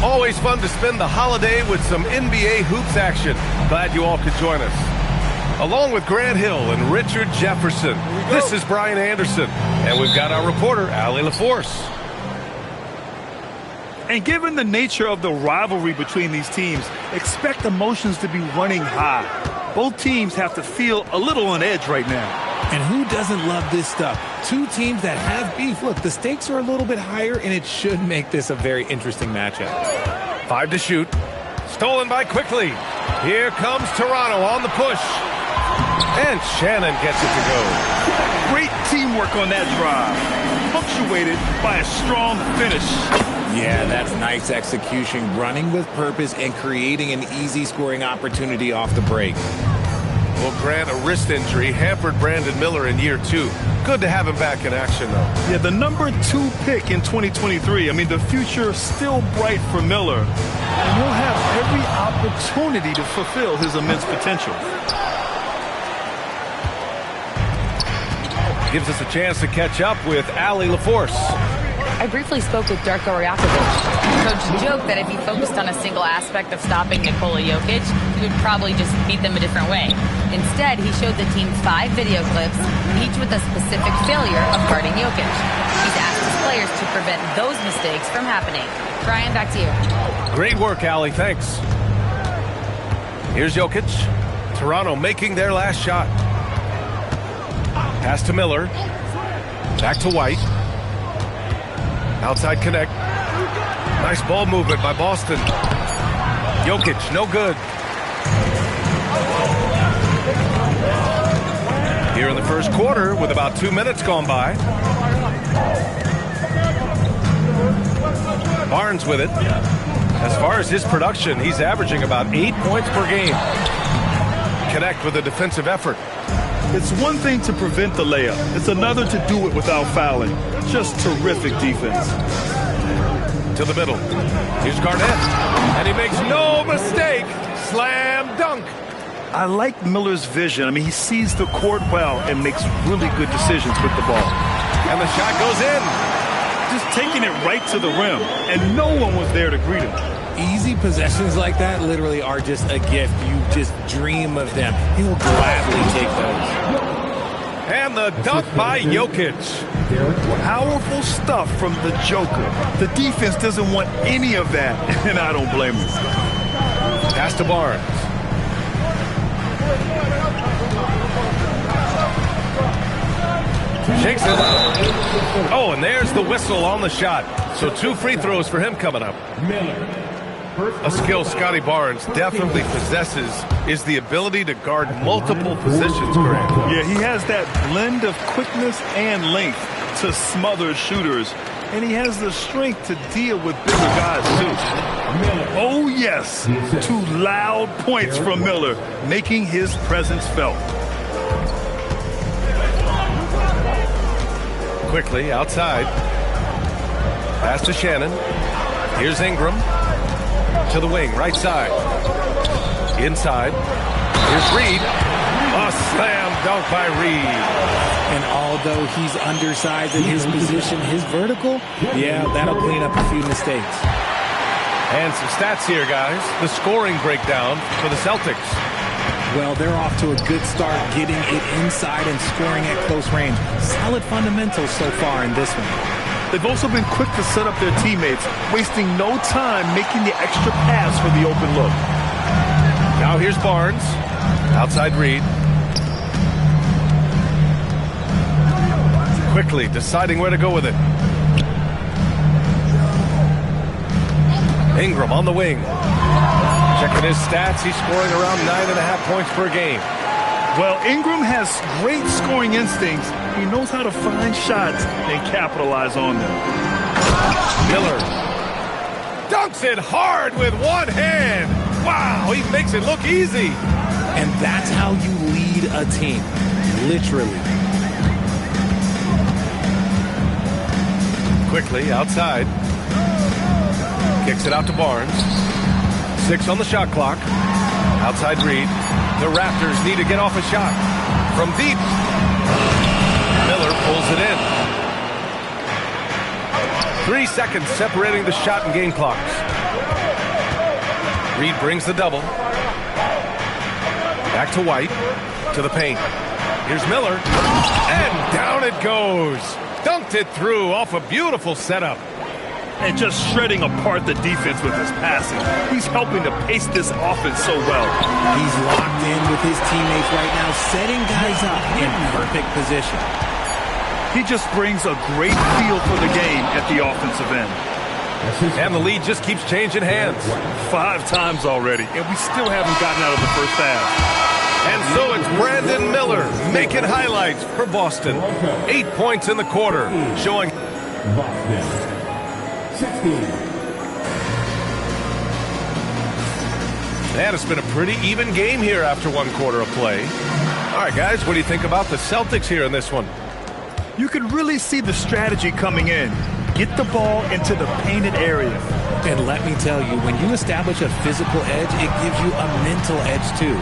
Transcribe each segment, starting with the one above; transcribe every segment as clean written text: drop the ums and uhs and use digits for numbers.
Always fun to spend the holiday with some NBA hoops action. Glad you all could join us. Along with Grant Hill and Richard Jefferson, this is Brian Anderson, and we've got our reporter, Allie LaForce. And given the nature of the rivalry between these teams, expect emotions to be running high. Both teams have to feel a little on edge right now. And who doesn't love this stuff? Two teams that have beef. Look, the stakes are a little bit higher, and it should make this a very interesting matchup. 5 to shoot. Stolen by Quickly. Here comes Toronto on the push. And Shannon gets it to go. Great teamwork on that drive. Punctuated by a strong finish. Yeah, that's nice execution. Running with purpose and creating an easy scoring opportunity off the break. Well, Grant, a wrist injury hampered Brandon Miller in year 2. Good to have him back in action, though. Yeah, the number 2 pick in 2023. I mean, the future still bright for Miller. And he'll have every opportunity to fulfill his immense potential. Gives us a chance to catch up with Allie LaForce. I briefly spoke with Darko Rajakovic. Coach joked that if he focused on a single aspect of stopping Nikola Jokic, he would probably just beat them a different way. Instead, he showed the team 5 video clips, each with a specific failure of guarding Jokic. He's asked his players to prevent those mistakes from happening. Brian, back to you. Great work, Allie. Thanks. Here's Jokic. Toronto making their last shot. Pass to Miller. Back to White. Outside connect. Nice ball movement by Boston. Jokic, no good. Here in the first quarter with about 2 minutes gone by. Barnes with it. As far as his production, he's averaging about 8 points per game. Connect with a defensive effort. It's one thing to prevent the layup. It's another to do it without fouling. Just terrific defense. To the middle. Here's Garnett. And he makes no mistake. Slam dunk. I like Miller's vision. I mean, he sees the court well and makes really good decisions with the ball. And the shot goes in. Just taking it right to the rim. And no one was there to greet him. Easy possessions like that literally are just a gift. You just dream of them. He'll gladly take those. And the dunk by Jokic. Powerful stuff from the Joker. The defense doesn't want any of that, and I don't blame him. Pass to Barnes. Shakes it. Oh, and there's the whistle on the shot. So 2 free throws for him coming up. A skill Scotty Barnes definitely possesses is the ability to guard multiple positions, Grant. Yeah, he has that blend of quickness and length to smother shooters. And he has the strength to deal with bigger guys, too. Oh, yes. 2 loud points from Miller, making his presence felt. Quickly outside. Pass to Shannon. Here's Ingram. To the wing, right side. Inside. Here's Reed. A slam dunk by Reed. And although he's undersized in his position, his vertical, yeah, that'll clean up a few mistakes. And some stats here, guys. The scoring breakdown for the Celtics. Well, they're off to a good start getting it inside and scoring at close range. Solid fundamentals so far in this one. They've also been quick to set up their teammates, wasting no time making the extra pass for the open look. Now here's Barnes. Outside Reed. Quickly deciding where to go with it. Ingram on the wing. Checking his stats, he's scoring around 9.5 points per game. Well, Ingram has great scoring instincts. He knows how to find shots and capitalize on them. Miller dunks it hard with one hand. Wow, he makes it look easy. And that's how you lead a team, literally. Quickly outside. Kicks it out to Barnes. 6 on the shot clock. Outside Reed. The Raptors need to get off a shot. From deep. Miller pulls it in. 3 seconds separating the shot and game clocks. Reed brings the double. Back to White, to the paint. Here's Miller, and down it goes. Dunked it through off a beautiful setup. And just shredding apart the defense with his passing. He's helping to pace this offense so well. He's locked in with his teammates right now, setting guys up in perfect position. He just brings a great feel for the game at the offensive end. And the lead just keeps changing hands. 5 times already, and we still haven't gotten out of the first half. And so it's Brandon Miller making highlights for Boston. 8 points in the quarter, showing Boston 16. And it's been a pretty even game here after 1 quarter of play. All right, guys, what do you think about the Celtics here in this one? You can really see the strategy coming in. Get the ball into the painted area. And let me tell you, when you establish a physical edge, it gives you a mental edge too.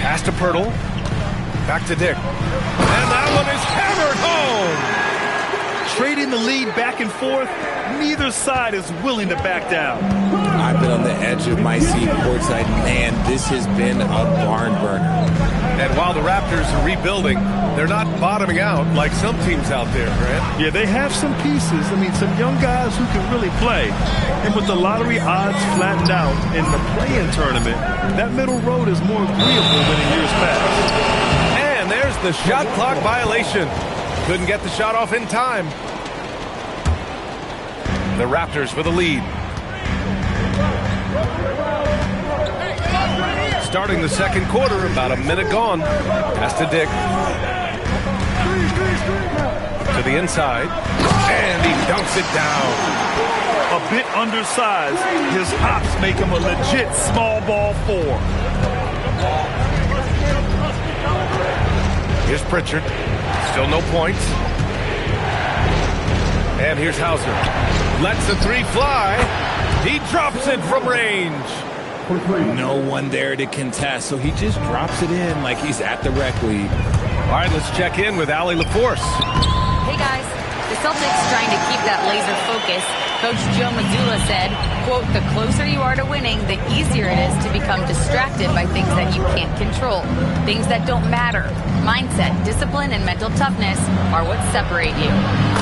Pass to Pirtle. Back to Dick. And that one is hammered home. Trading the lead back and forth, neither side is willing to back down. I've been on the edge of my seat courtside. Man, this has been a barn burner. And while the Raptors are rebuilding, they're not bottoming out like some teams out there, Grant. Yeah, they have some pieces. I mean, some young guys who can really play. And with the lottery odds flattened out in the play-in tournament, that middle road is more agreeable than in years past. And there's the shot clock violation. Couldn't get the shot off in time. The Raptors with a lead. Starting the second quarter, about a minute gone. Pass to Dick. To the inside. And he dunks it down. A bit undersized, his hops make him a legit small ball 4. Here's Pritchard. Still no points. And here's Hauser. Lets the 3 fly. He drops it from range. No one there to contest, so he just drops it in like he's at the rec league. All right, let's check in with Allie LaForce. Hey, guys. The Celtics trying to keep that laser focus. Coach Joe Mazzulla said, quote, the closer you are to winning, the easier it is to become distracted by things that you can't control, things that don't matter. Mindset, discipline, and mental toughness are what separate you.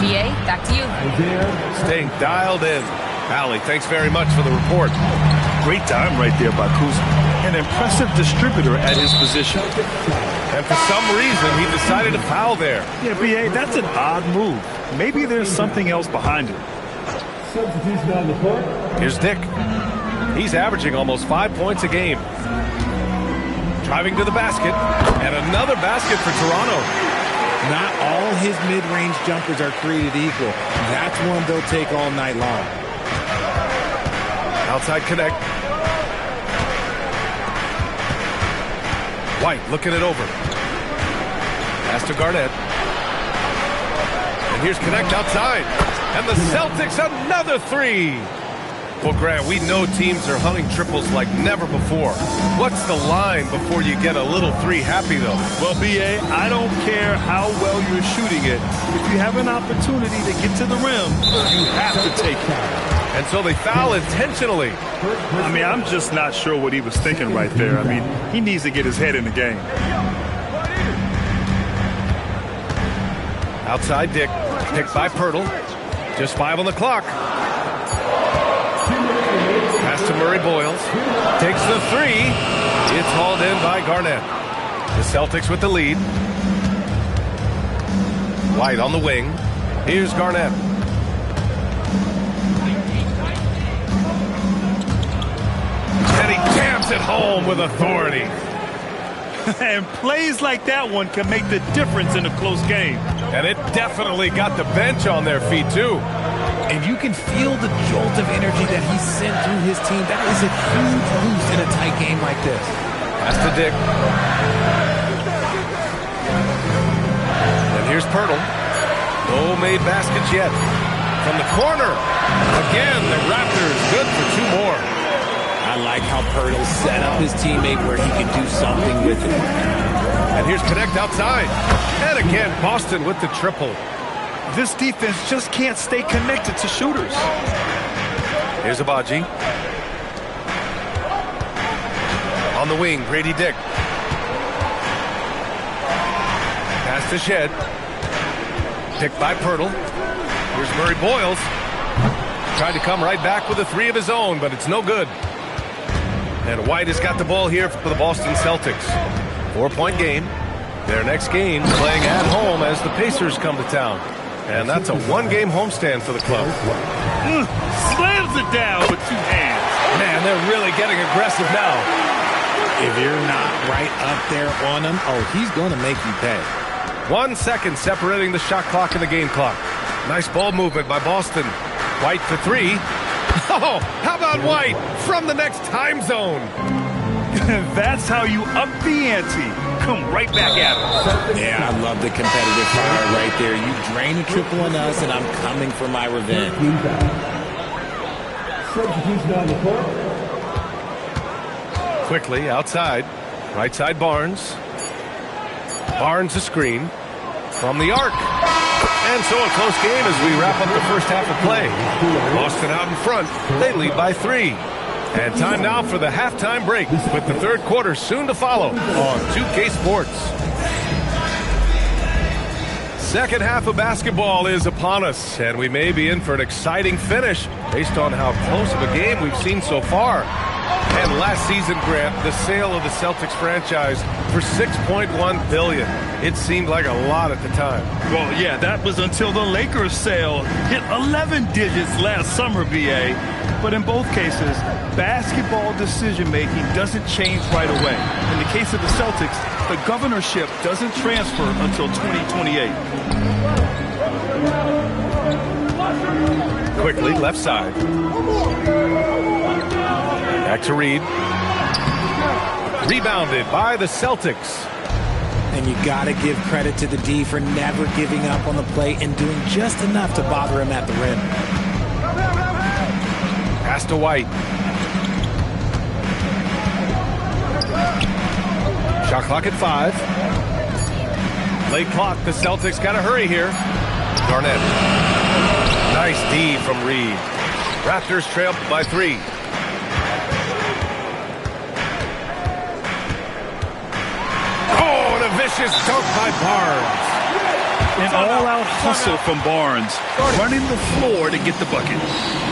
BA, back to you. Staying dialed in. Allie, thanks very much for the report. Great time right there by Kuzma. An impressive distributor at his position. And for some reason, he decided to foul there. Yeah, B.A., that's an odd move. Maybe there's something else behind it. Here's Dick. He's averaging almost 5 points a game. Driving to the basket. And another basket for Toronto. Not all his mid-range jumpers are created equal. That's one they'll take all night long. Outside connect. White looking it over. Pass to Garnett. And here's connect outside. And the Celtics another 3. Well, Grant, we know teams are hunting triples like never before. What's the line before you get a little 3 happy, though? Well, B.A., I don't care how well you're shooting it. If you have an opportunity to get to the rim, you have to take it. And so they foul intentionally. I mean, I'm just not sure what he was thinking right there. I mean, he needs to get his head in the game. Outside Dick, picked by Pirtle. Just 5 on the clock. Pass to Murray Boyles. Takes the 3. It's hauled in by Garnett. The Celtics with the lead. White on the wing. Here's Garnett. And he jams it home with authority. And plays like that one can make the difference in a close game. And it definitely got the bench on their feet, too. And you can feel the jolt of energy that he sent through his team. That is a huge boost in a tight game like this. Pass to Dick. And here's Pirtle. No made baskets yet. From the corner. Again, the Raptors good for 2 more. I like how Pirtle set up his teammate where he can do something with it. And here's connect outside. And again, Boston with the triple. This defense just can't stay connected to shooters. Here's Abaji. On the wing, Grady Dick. Pass to Shed. Picked by Pirtle. Here's Murray Boyles. Tried to come right back with a three of his own, but it's no good. And White has got the ball here for the Boston Celtics. 4-point game. Their next game playing at home as the Pacers come to town. And that's a one-game homestand for the club. Slams it down with two hands. Man, they're really getting aggressive now. If you're not right up there on him, oh, he's going to make you pay. 1 second separating the shot clock and the game clock. Nice ball movement by Boston. White for three. Oh, how about White from the next time zone? That's how you up the ante. Come right back at him. Yeah, I love the competitive fire right there. You drain a triple on us, and I'm coming for my revenge. Substitution on the court. Quickly outside. Right side Barnes. Barnes a screen from the arc. And so a close game as we wrap up the first half of play. Boston out in front. They lead by 3. And time now for the halftime break with the third quarter soon to follow on 2K Sports. Second half of basketball is upon us, and we may be in for an exciting finish based on how close of a game we've seen so far. And last season, Grant, the sale of the Celtics franchise for $6.1 billion. It seemed like a lot at the time. Well, yeah, that was until the Lakers sale hit 11 digits last summer, BA. But in both cases, basketball decision-making doesn't change right away. In the case of the Celtics, the governorship doesn't transfer until 2028. Quickly, left side. Back to Reed. Rebounded by the Celtics. And you got to give credit to the D for never giving up on the play and doing just enough to bother him at the rim. Pass to White. Shot clock at 5. Late clock. The Celtics got to hurry here. Garnett. Nice D from Reed. Raptors trail by 3. Vicious dunk by Barnes. An all-out hustle from Barnes, running the floor to get the bucket.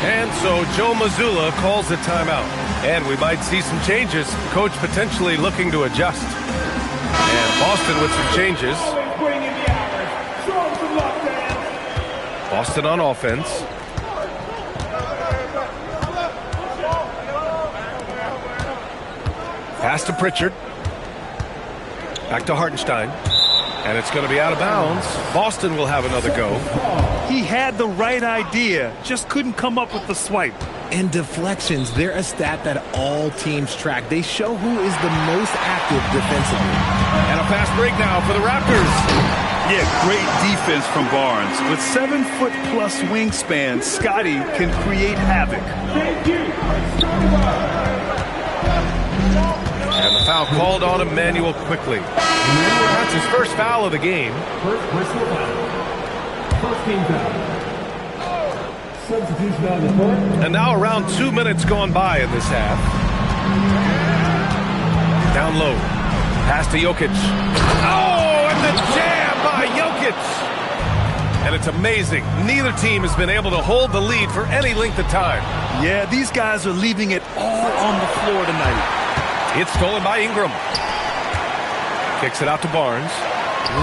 And so Joe Mazzulla calls a timeout. And we might see some changes. Coach potentially looking to adjust. And Boston with some changes. Boston on offense. Pass to Pritchard. Back to Hartenstein. And it's going to be out of bounds. Boston will have another go. He had the right idea, just couldn't come up with the swipe. And deflections, they're a stat that all teams track. They show who is the most active defensively. And a fast break now for the Raptors. Yeah, great defense from Barnes. With 7-foot-plus wingspan, Scotty can create havoc. And the foul called on Emmanuel quickly. That's his first foul of the game. First personal foul. First team foul. Substitution on the court. And now around 2 minutes gone by in this half. Down low. Pass to Jokic. Oh, and the jam by Jokic. And it's amazing. Neither team has been able to hold the lead for any length of time. Yeah, these guys are leaving it all on the floor tonight. It's stolen by Ingram. Kicks it out to Barnes.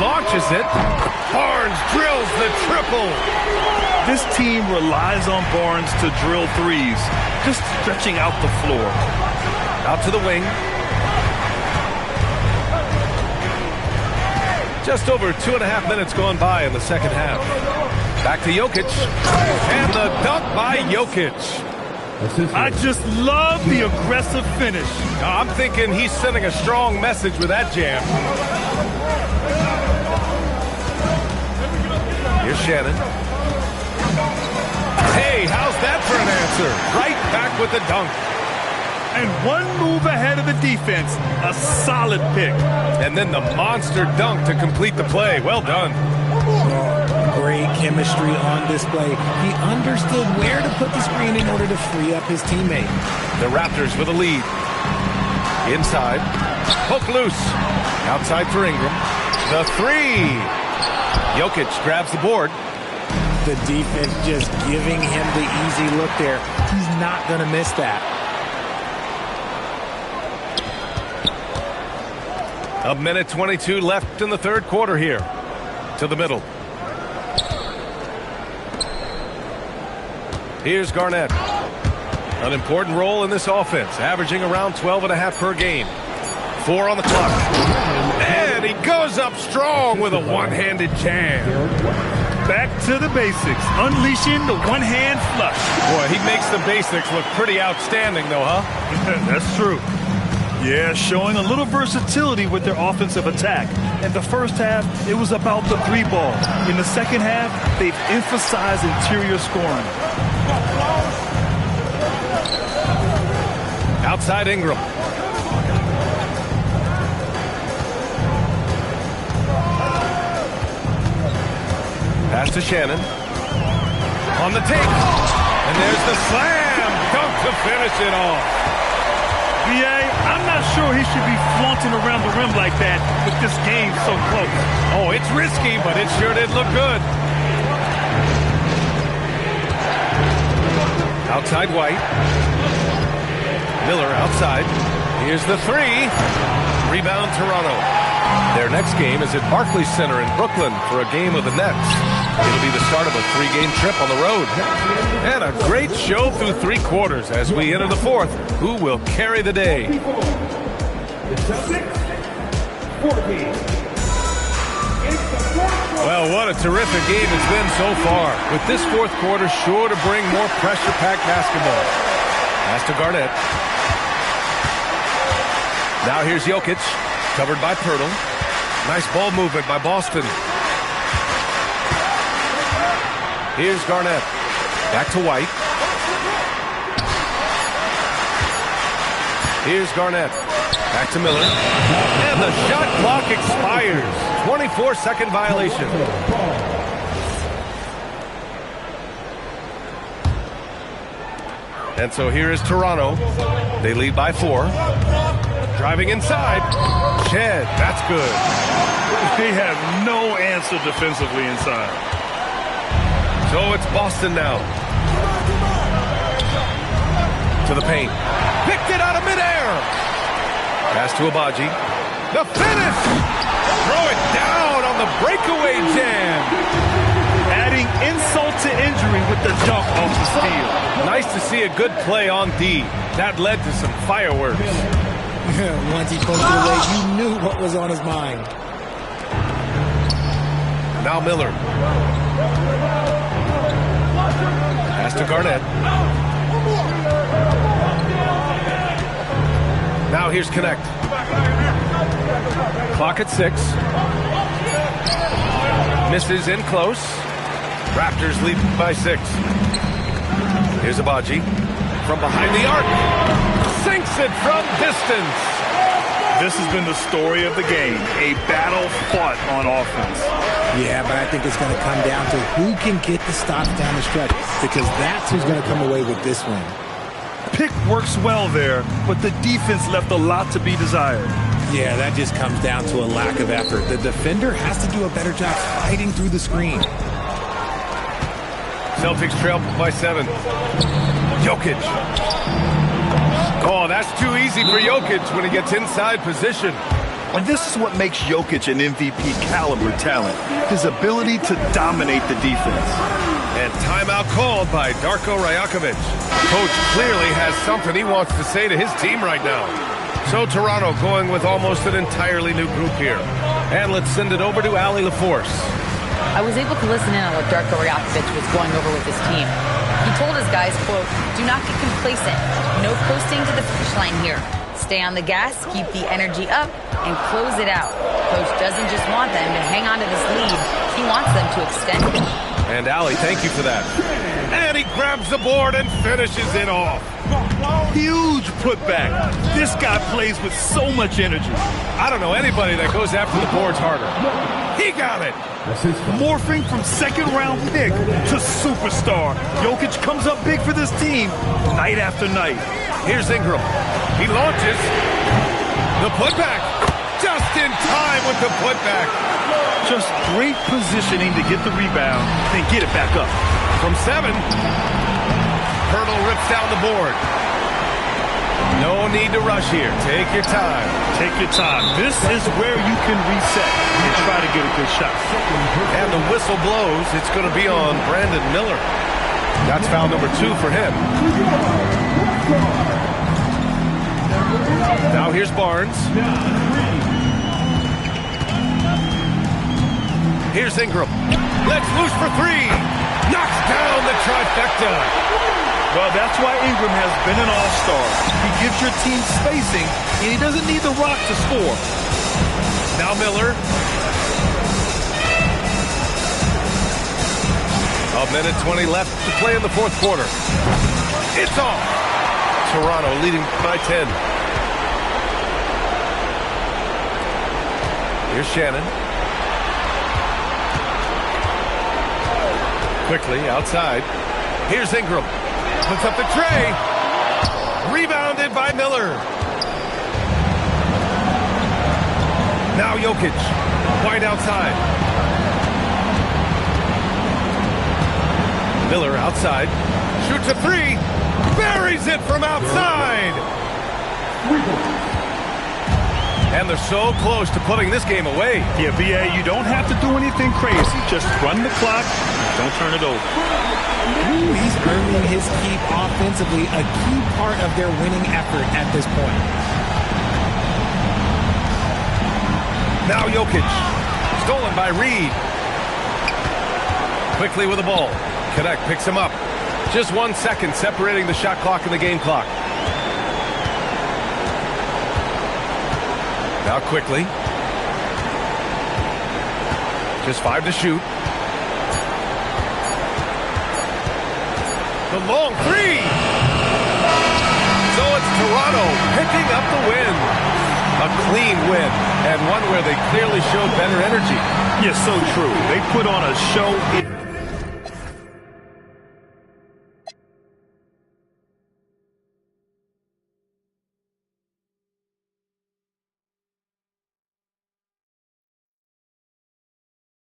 Launches it. Barnes drills the triple. This team relies on Barnes to drill threes, just stretching out the floor. Out to the wing. Just over 2.5 minutes gone by in the second half. Back to Jokic. And the dunk by Jokic. I just love the aggressive finish. I'm thinking he's sending a strong message with that jam. Here's Shannon. Hey, how's that for an answer? Right back with the dunk. And one move ahead of the defense. A solid pick. And then the monster dunk to complete the play. Well done. Great chemistry on display. He understood where to put the screen in order to free up his teammate. The Raptors with a lead. Inside. Poke loose. Outside for Ingram. The three. Jokic grabs the board. The defense just giving him the easy look there. He's not going to miss that. A minute 22 left in the third quarter here. To the middle. Here's Garnett. An important role in this offense, averaging around 12.5 per game. 4 on the clock. And he goes up strong with a one-handed jam. Back to the basics, unleashing the one-hand flush. Boy, he makes the basics look pretty outstanding, though, huh? That's true. Yeah, showing a little versatility with their offensive attack. In the first half, it was about the three ball. In the second half, they've emphasized interior scoring. Outside Ingram. Pass to Shannon. On the take. And there's the slam dunk to finish it off. B.A., I'm not sure he should be flaunting around the rim like that with this game so close. Oh, it's risky, but it sure did look good. Outside White. Miller outside. Here's the three. Rebound Toronto. Their next game is at Barclays Center in Brooklyn for a game of the Nets. It'll be the start of a 3-game trip on the road. And a great show through 3 quarters as we enter the fourth. Who will carry the day? The Celtics, 14. Well, what a terrific game it's been so far. With this fourth quarter sure to bring more pressure-packed basketball. Pass to Garnett. Now here's Jokic, covered by Pirtle. Nice ball movement by Boston. Here's Garnett. Back to White. Here's Garnett. Back to Miller. And the shot clock expires. 24-second violation. And so here is Toronto. They lead by 4. Driving inside. Shed. That's good. They have no answer defensively inside. So it's Boston now. To the paint. Picked it out of midair. Pass to Abaji. The finish. Throw it down on the breakaway jam. Adding insult to injury with the dunk off the steal. Nice to see a good play on D. That led to some fireworks. Once he posted away, you knew what was on his mind. Now Miller. Pass to Garnett. Now here's Connect. Clock at 6. Misses in close. Raptors lead by 6. Here's Abaji. From behind the arc. Sinks it from distance. This has been the story of the game. A battle fought on offense. Yeah, but I think it's going to come down to who can get the stops down the stretch, because that's who's going to come away with this win. Pick works well there, but the defense left a lot to be desired. Yeah, that just comes down to a lack of effort. The defender has to do a better job fighting through the screen. Celtics trail by 7. Jokic. Oh, that's too easy for Jokic when he gets inside position. And this is what makes Jokic an MVP caliber talent, his ability to dominate the defense. And timeout called by Darko Rajakovic. Coach clearly has something he wants to say to his team right now. So Toronto going with almost an entirely new group here. And let's send it over to Allie LaForce. I was able to listen in on what Darko Rajakovic was going over with his team. He told his guys, quote, "Do not get complacent. No coasting to the finish line here. Stay on the gas, keep the energy up, and close it out. Coach doesn't just want them to hang on to this lead. He wants them to extend it." And Allie, thank you for that. And he grabs the board and finishes it off. Huge putback. This guy plays with so much energy. I don't know anybody that goes after the boards harder. He got it. Morphing from second-round pick to superstar. Jokic comes up big for this team night after night. Here's Ingram. He launches. The putback. Just in time with the putback. Just great positioning to get the rebound and get it back up. From 7. Hurdle rips down the board. No need to rush here. Take your time. Take your time. This is where you can reset and try to get a good shot. And the whistle blows. It's going to be on Brandon Miller. That's foul number 2 for him. Now here's Barnes. Here's Ingram. Let's loose for 3. Knocks down the trifecta. Well, that's why Ingram has been an all-star. He gives your team spacing, and he doesn't need the rock to score. Now Miller. A minute 20 left to play in the fourth quarter. It's off. Toronto leading by 10. Here's Shannon. Quickly outside. Here's Ingram. Puts up the tray. Rebounded by Miller. Now Jokic. Wide outside. Miller outside. Shoots a 3. Buries it from outside. And they're so close to putting this game away. Yeah, B.A., you don't have to do anything crazy. Just run the clock. Don't turn it over. Ooh, he's earning his keep offensively, a key part of their winning effort at this point. Now Jokic. Stolen by Reed. Quickly with the ball. Connect picks him up. Just 1 second separating the shot clock and the game clock. Now quickly. Just 5 to shoot. The long 3. So it's Toronto picking up the win. A clean win, and one where they clearly showed better energy. Yeah, so true. They put on a show.